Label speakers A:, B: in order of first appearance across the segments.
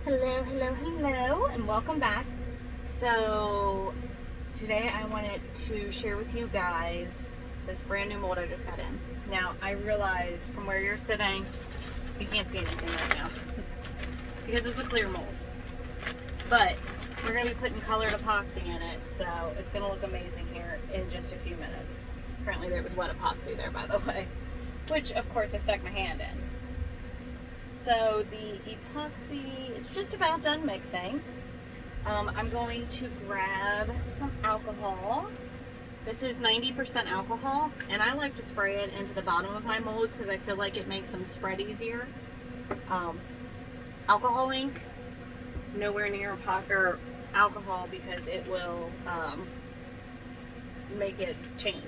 A: Hello, hello, hello, and welcome back. So today I wanted to share with you guys this brand new mold I just got in. Now I realize from where you're sitting, you can't see anything right now because it's a clear mold. But we're going to be putting colored epoxy in it, so it's going to look amazing here in just a few minutes. Apparently there was wet epoxy there, by the way, which of course I stuck my hand in. So the epoxy is just about done mixing. I'm going to grab some alcohol. This is 90% alcohol, and I like to spray it into the bottom of my molds because I feel like it makes them spread easier. Alcohol ink, nowhere near alcohol because it will make it change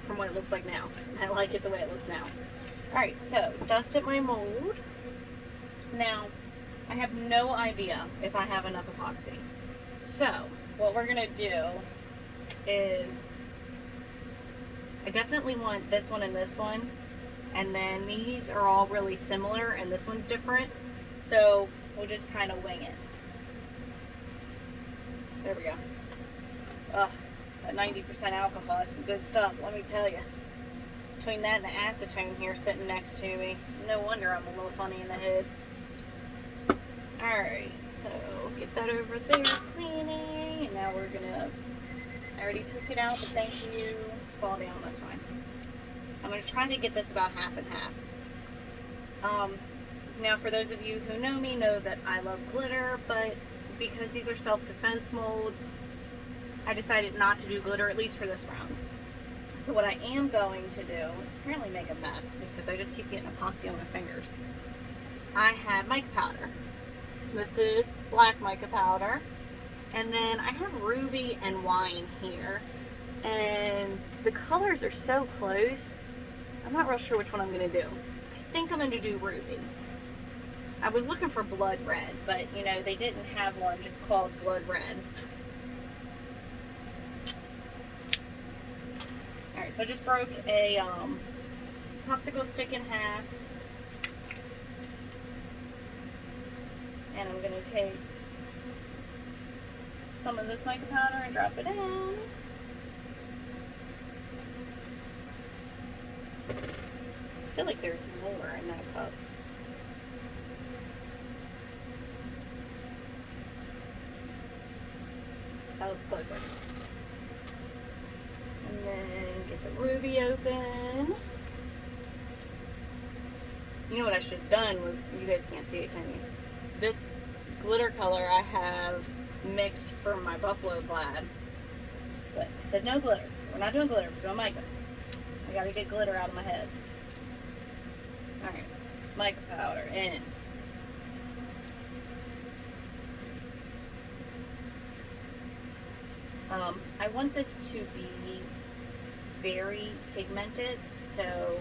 A: from what it looks like now. I like it the way it looks now. Alright, so dusted my mold. Now, I have no idea if I have enough epoxy. So, what we're going to do is, I definitely want this one and this one. And then these are all really similar and this one's different. So, we'll just kind of wing it. There we go. Ugh, that 90% alcohol, that's some good stuff, let me tell you. Between that and the acetone here sitting next to me, no wonder I'm a little funny in the head. Alright, so get that over there cleaning, and now we're gonna, I already took it out, but thank you. Fall down, that's fine. I'm gonna try to get this about half and half. Now for those of you who know me know that I love glitter, but because these are self-defense molds, I decided not to do glitter, at least for this round. So what I am going to do is apparently make a mess because I just keep getting epoxy on my fingers. I have mica powder. This is black mica powder. And then I have ruby and wine here. And the colors are so close. I'm not real sure which one I'm going to do. I think I'm going to do ruby. I was looking for blood red, but you know, they didn't have one just called blood red. Alright, so I just broke a popsicle stick in half. And I'm going to take some of this mica powder and drop it in. I feel like there's more in that cup. That looks closer. And then get the ruby open. You know what I should have done was, you guys can't see it, can you? This glitter color I have mixed for my buffalo plaid. But I said no glitter. So we're not doing glitter, we're doing mica. I gotta get glitter out of my head. Alright, mica powder in. I want this to be very pigmented, so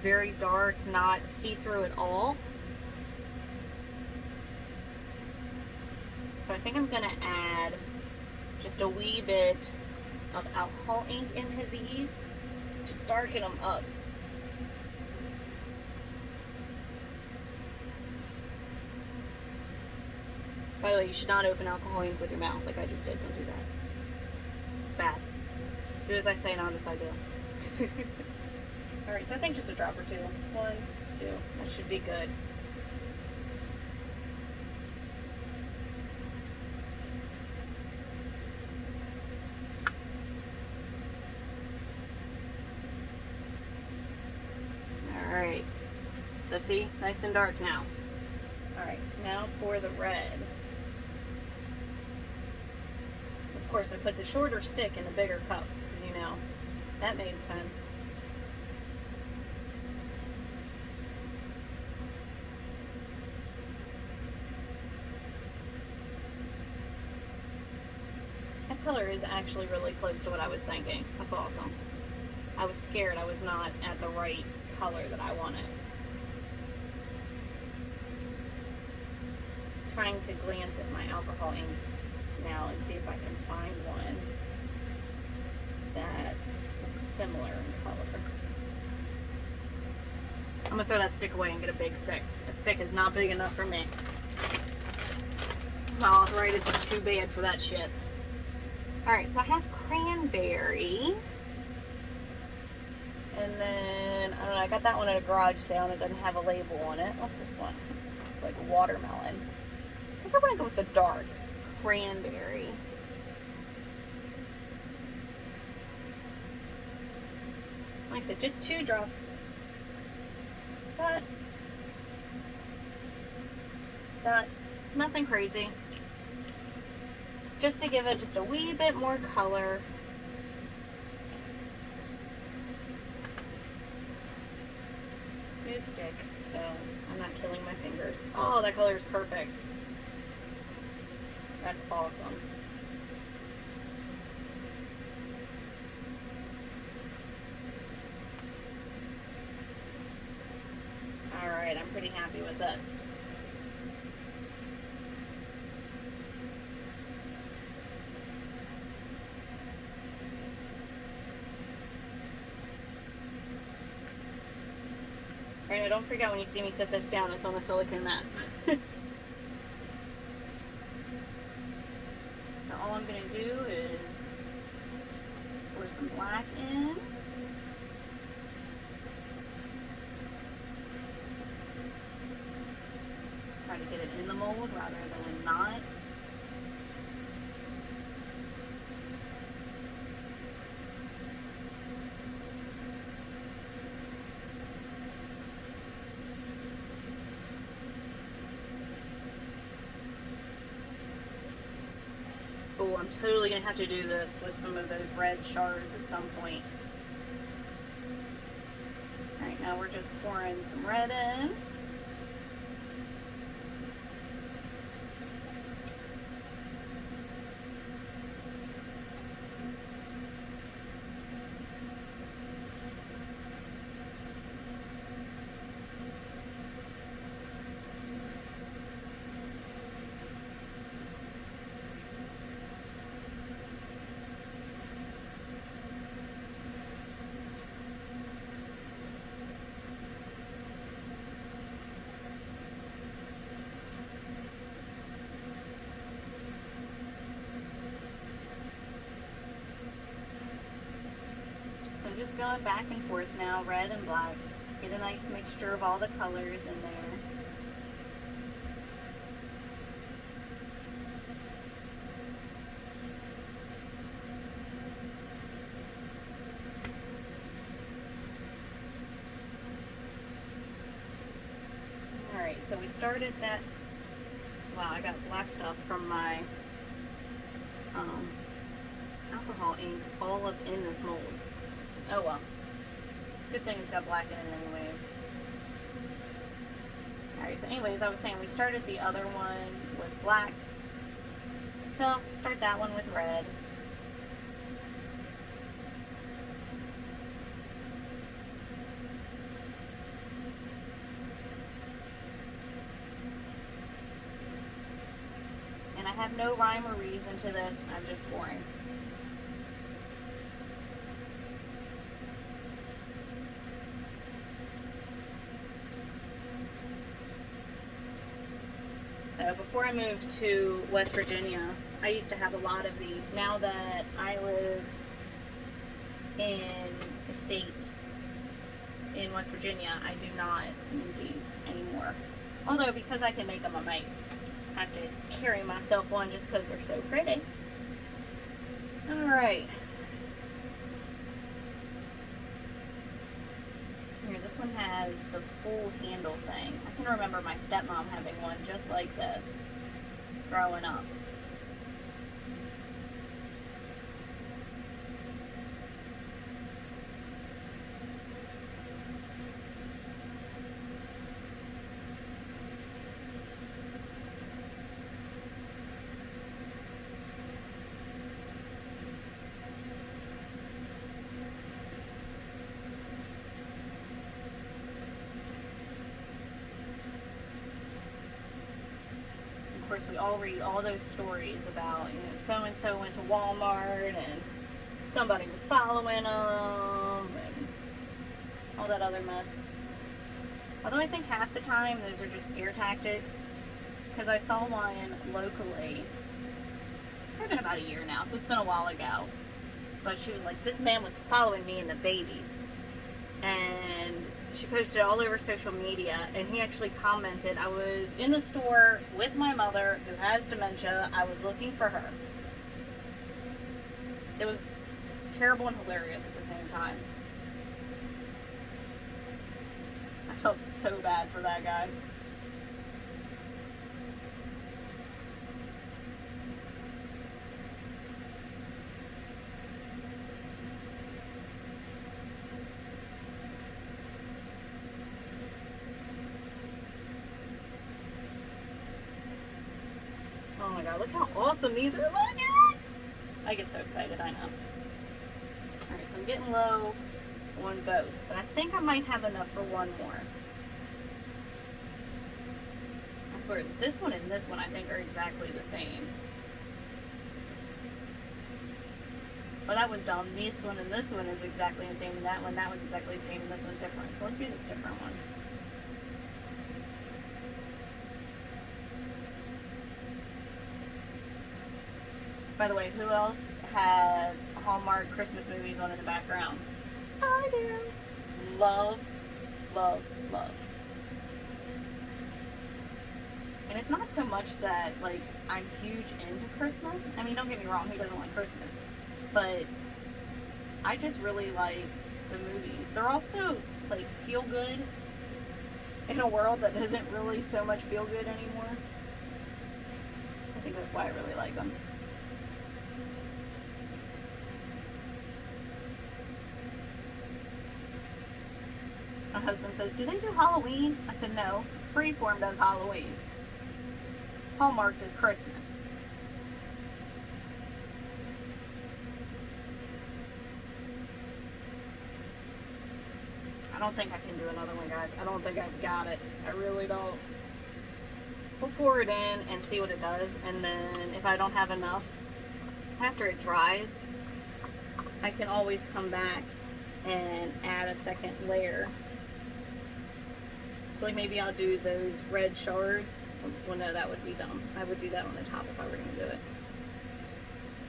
A: very dark, not see-through at all. So I think I'm going to add just a wee bit of alcohol ink into these to darken them up. By the way, you should not open alcohol ink with your mouth like I just did. Don't do that. It's bad. Do as I say, not as I do. Alright, so I think just a drop or two. 1, 2. That should be good. Alright. So see? Nice and dark now. Alright, so now for the red. Of course, I put the shorter stick in the bigger cup, because you know, that made sense. That color is actually really close to what I was thinking. That's awesome. I was scared I was not at the right color that I wanted. Trying to glance at my alcohol ink now and see if I can find one that is similar in color. I'm gonna throw that stick away and get a big stick. That stick is not big enough for me. My arthritis is too bad for that shit. Alright, so I have cranberry. And then, I don't know, I got that one at a garage sale and it doesn't have a label on it. What's this one? It's like watermelon. I think I'm gonna go with the dark cranberry. Like I said, just 2 drops. But nothing crazy. Just to give it just a wee bit more color. New stick, so I'm not killing my fingers. Oh, that color is perfect. That's awesome. Alright, I'm pretty happy with this. Alright, now don't forget when you see me set this down, it's on a silicone mat. So all I'm going to do is pour some black in. Try to get it in the mold rather than not. Oh, I'm totally going to have to do this with some of those red shards at some point. Alright, now we're just pouring some red in. Just going back and forth now, red and black. Get a nice mixture of all the colors in there. Alright, so we started that. Wow, I got black stuff from my alcohol ink all up in this mold. Oh well. It's a good thing it's got black in it anyways. Alright, so anyways, I was saying we started the other one with black. So, start that one with red. And I have no rhyme or reason to this, I'm just pouring. So before I moved to West Virginia, I used to have a lot of these. Now that I live in a state in West Virginia, I do not need these anymore. Although because I can make them, I might have to carry myself one just because they're so pretty. Alright. Here, this one has the full handle thing. I can remember my stepmom having one just like this growing up. Of course, we all read all those stories about, you know, so-and-so went to Walmart and somebody was following them and all that other mess. Although I think half the time those are just scare tactics. Because I saw one locally. It's probably been about a year now, so it's been a while ago. But she was like, this man was following me and the babies. And she posted it all over social media, and he actually commented, I was in the store with my mother who has dementia. I was looking for her. It was terrible and hilarious at the same time. I felt so bad for that guy. Oh my god, look how awesome these are looking! I get so excited, I know. Alright, so I'm getting low on both, but I think I might have enough for one more. I swear, this one and this one I think are exactly the same. Well, that was dumb. This one and this one is exactly the same, and that was exactly the same, and this one's different. So let's do this different one. By the way, who else has Hallmark Christmas movies on in the background? I do. Love, love, love. And it's not so much that, like, I'm huge into Christmas. I mean, don't get me wrong, who doesn't like Christmas? But I just really like the movies. They're also, like, feel good in a world that isn't really so much feel good anymore. I think that's why I really like them. My husband says, do they do Halloween? I said, no. Freeform does Halloween. Hallmark does Christmas. I don't think I can do another one, guys. I don't think I've got it. I really don't. We'll pour it in and see what it does. And then if I don't have enough, after it dries, I can always come back and add a second layer. So like maybe I'll do those red shards. Well, no, that would be dumb. I would do that on the top if I were going to do it.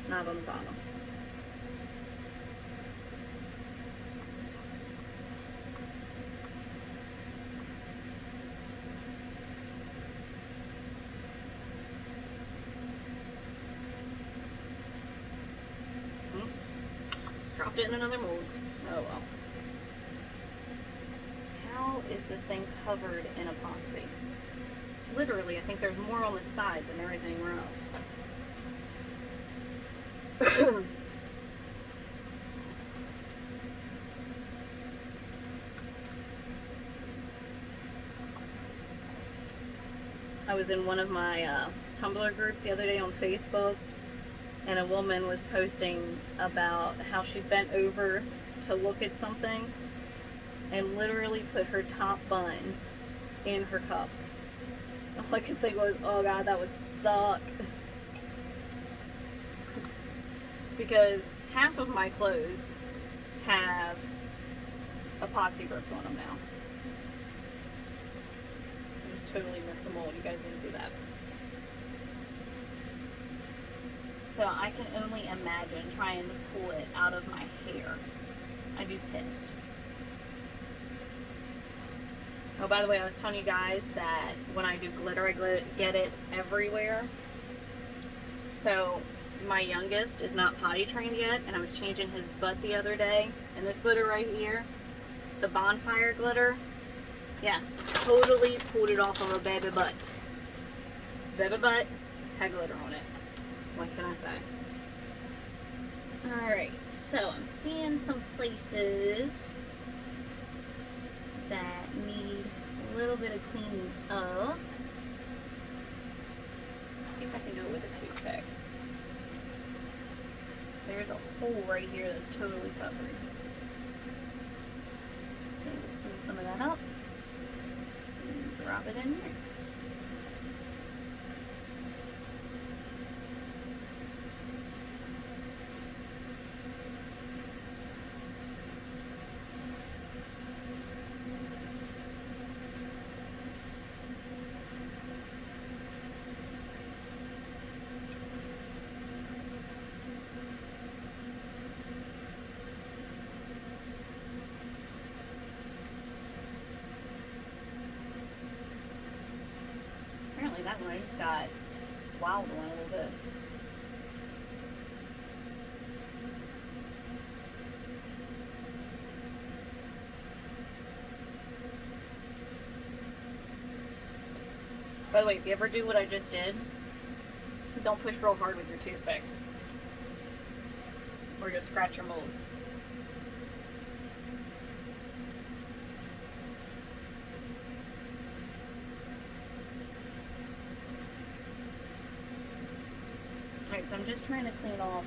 A: Not on the bottom. Dropped it in another mold. Oh well. How is this thing covered in epoxy? Literally, I think there's more on the side than there is anywhere else. I was in one of my Tumblr groups the other day on Facebook, and a woman was posting about how she bent over to look at something and literally put her top bun in her cup. All I could think was, oh god, that would suck. Because half of my clothes have epoxy drips on them now. I just totally missed the mold. You guys didn't see that. So I can only imagine trying to pull it out of my hair. I'd be pissed. Oh, by the way, I was telling you guys that when I do glitter, I get it everywhere. So my youngest is not potty trained yet, and I was changing his butt the other day. And this glitter right here, the bonfire glitter, yeah, totally pulled it off of a baby butt. Baby butt had glitter on it. What can I say? Alright, so I'm seeing some places that need a little bit of cleaning up. Let's see if I can do it with a toothpick. So there's a hole right here that's totally covered. So we'll move some of that up and drop it in here. that one. I just got wild one a little bit. By the way, if you ever do what I just did, don't push real hard with your toothpick, or just scratch your mold. Alright, so I'm just trying to clean off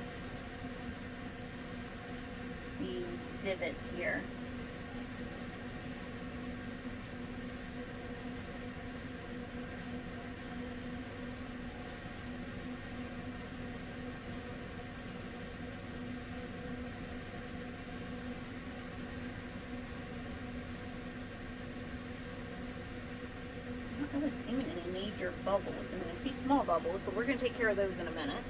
A: these divots here. I'm not really seeing any major bubbles. I mean, I see small bubbles, but we're going to take care of those in a minute.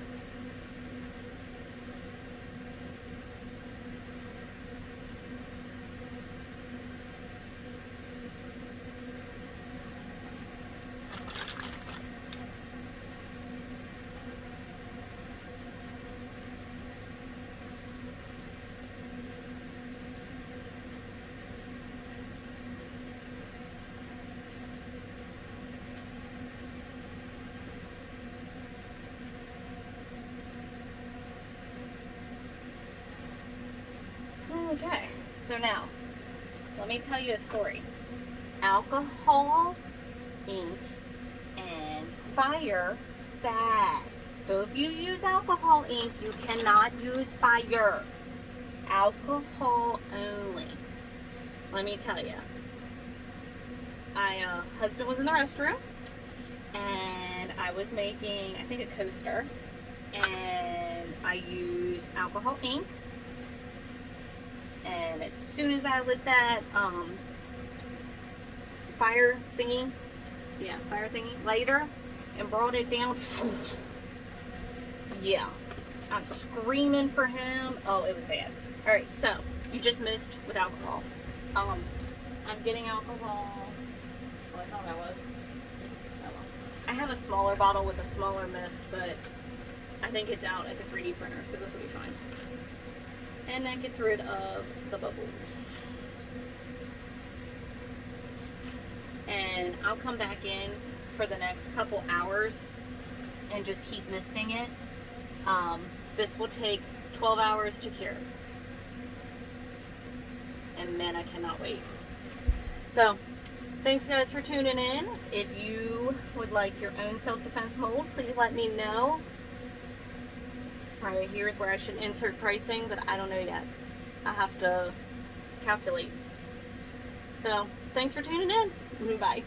A: Okay, so now, let me tell you a story. Alcohol, ink, and fire, bad. So if you use alcohol ink, you cannot use fire. Alcohol only. Let me tell you. Husband was in the restroom, and I was making, I think, a coaster, and I used alcohol ink. And as soon as I lit that fire thingy lighter and brought it down, yeah, I'm screaming for him. Oh, it was bad. All right, so you just missed with alcohol. I'm getting alcohol. Oh, I thought I was. Oh, well. I have a smaller bottle with a smaller mist, but I think it's out at the 3D printer, so this will be fine. And that gets rid of the bubbles. And I'll come back in for the next couple hours and just keep misting it. This will take 12 hours to cure. And man, I cannot wait. So, thanks guys for tuning in. If you would like your own self-defense mold, please let me know. Right here's where I should insert pricing, but I don't know yet. I have to calculate. So, thanks for tuning in. Bye.